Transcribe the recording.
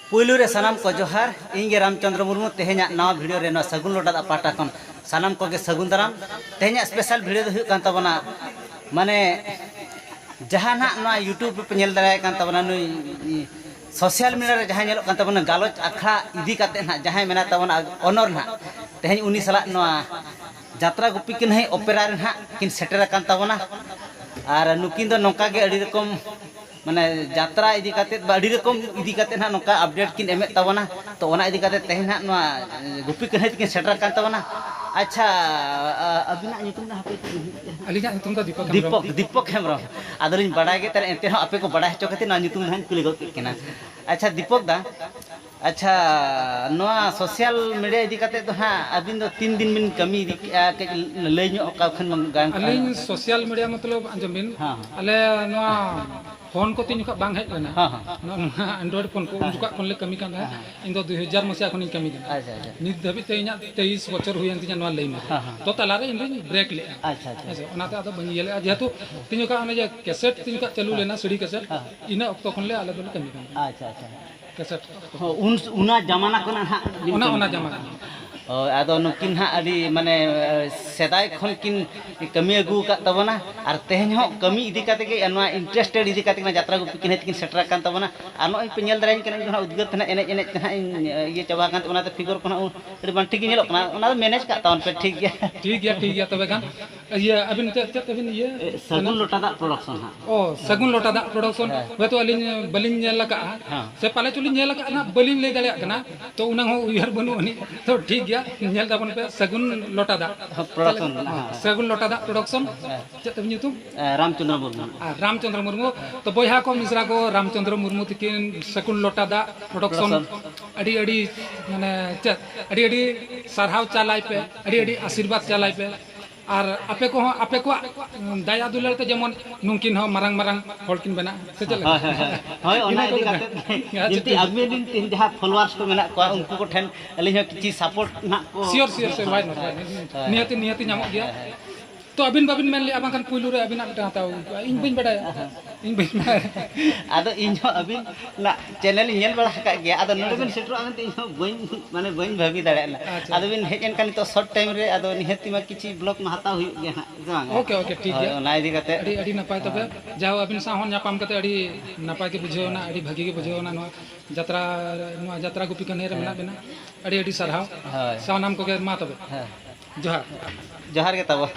पुलू रे सानाम को जोहार इंगे रामचंद्र मुर्मू तेहेኛ नवा वीडियो रे सगुन लोटा पाटा खन सानाम को गे सगुन दाराम तेहेኛ स्पेशल वीडियो दो हुयुग कान तबना माने जहाना नवा यूट्यूब पे नेल दाराय कान तबना नुई सोशल मीडिया रे जहां नेलो कान तबना गालोच आखा इदी काते ना जहां मेना तबना ऑनर ना तेहेñ उनी सला नवा यात्रा गुपी किन है ओपेरा रे ना किन सेटर कान तबना और नुकिन दो नोका गे अडी रकम माने यात्रा इदी काते अडी रकम इदी काते ना नोका अपडेट किन एमे तबना तो ओना इदी काते तेहेñ ना नवा गुपी किन है किन सेटर कान तबना अच्छा अबिना नितुम ना हापे अलिजा नितुम दा दीपक हेम्ब्रम आदरिन बड़ाय गे तरे एते आपे को बड़ाय हचो कते ना नितुम ना कुली गो केना अच्छा दीपक दा अच्छा नवा सोशल मीडिया इदी काते तो हां अबिन दो 3 दिन बिन कमी के लय ᱧᱚᱜ का खन गान अलिन सोशल मीडिया मतलब अंजमिन अले नवा फोन को तीन बांग हेज लेना एंड्रॉइड फोन को उनका कोन ले कमी कान है इन दो 2000 मसिया कोन कमी दिन अच्छा अच्छा नित धबी ते इना 23 बछर हुयन तिना नवा लई में तो तलारे इन ब्रेक ले अच्छा अच्छा ओनाते आदो बन येले जेतु तिन का ओने जे कैसेट तिन का चालू लेना सीडी कैसेट इना ऑक्टो कोन ले आले दो कमी कान अच्छा अच्छा कैसेट उना जमाना कोना हा ओना जमाना आदो नुकिन हा अडी माने सेदाय खन किन कमी अगु का तबना और तेहेñ हो कमी इदी काते के अनवा इंटरेस्टेड इदी काते ना यात्रा गुपी किन किन सेटर कान तबना आ नो पे नेल दराइन कना जोना उद्गत ना एने एने तना ये चबा कान ओना ते फिगर कोना अडी बन ठीक नेलो कना ओना मैनेज का तवन पे ठीक गया तबे कान ये अबिन ते अबिन ये सगुन लोटा दा प्रोडक्शन हा ओ सगुन लोटा दा प्रोडक्शन वे तो अलिन बलिन नेल लगा से पाले चुली नेल लगा ना बलिन ले दाले कना तो उना हो उयहर बनु अनि तो ठीक गया नेल दाबन पे सगुन लोटा दा प्रोडक्शन सगुन लोटा दा प्रोडक्शन चत ᱧᱩᱛᱩᱢ रामचंद्र मुर्मू तो बोया को मिश्रा को रामचंद्र मुर्मू तिकिन सगुन लोटा दा प्रोडक्शन अडी अडी माने चत अडी अडी सरहाव चालाय पे अडी अडी आशीर्वाद चालाय पे और आपे को दया दुलार ते जेमन नुकिन हो मारंग मारंग हॉलकिन बना से चल होय ओना इदी काते जति अबिन दिन तीन जहा फॉलोअर्स को मेना को उनको को ठन अलिन किछि सपोर्ट ना को सियोर से वाई नियति नामो गया तो अबिन बाबिन मेन ले अबांकन पुलू रे अबिन आटा हताव इन बिन बडाय इन बिन आदो इन हो अबिन ना चैनल नेल बड़ा का गया आदो नोडे बिन सेटर आनते इन हो बइन माने बइन भाबी दाड़े ना आदो बिन हेजन कानी तो शॉर्ट टाइम रे आदो निहति मा किछि ब्लॉग मा हताव हुई गया ना ओके ठीक है ओना इदी काते अडी अडी नपाय तबे जाओ अबिन साहन नापाम कते अडी नपाय के बुझेओ ना अडी भागी के बुझेओ ना यात्रा गुपी कने रे मेना बेना अडी अडी सरहाव साव नाम को के मा तबे जोहार जोहार के तब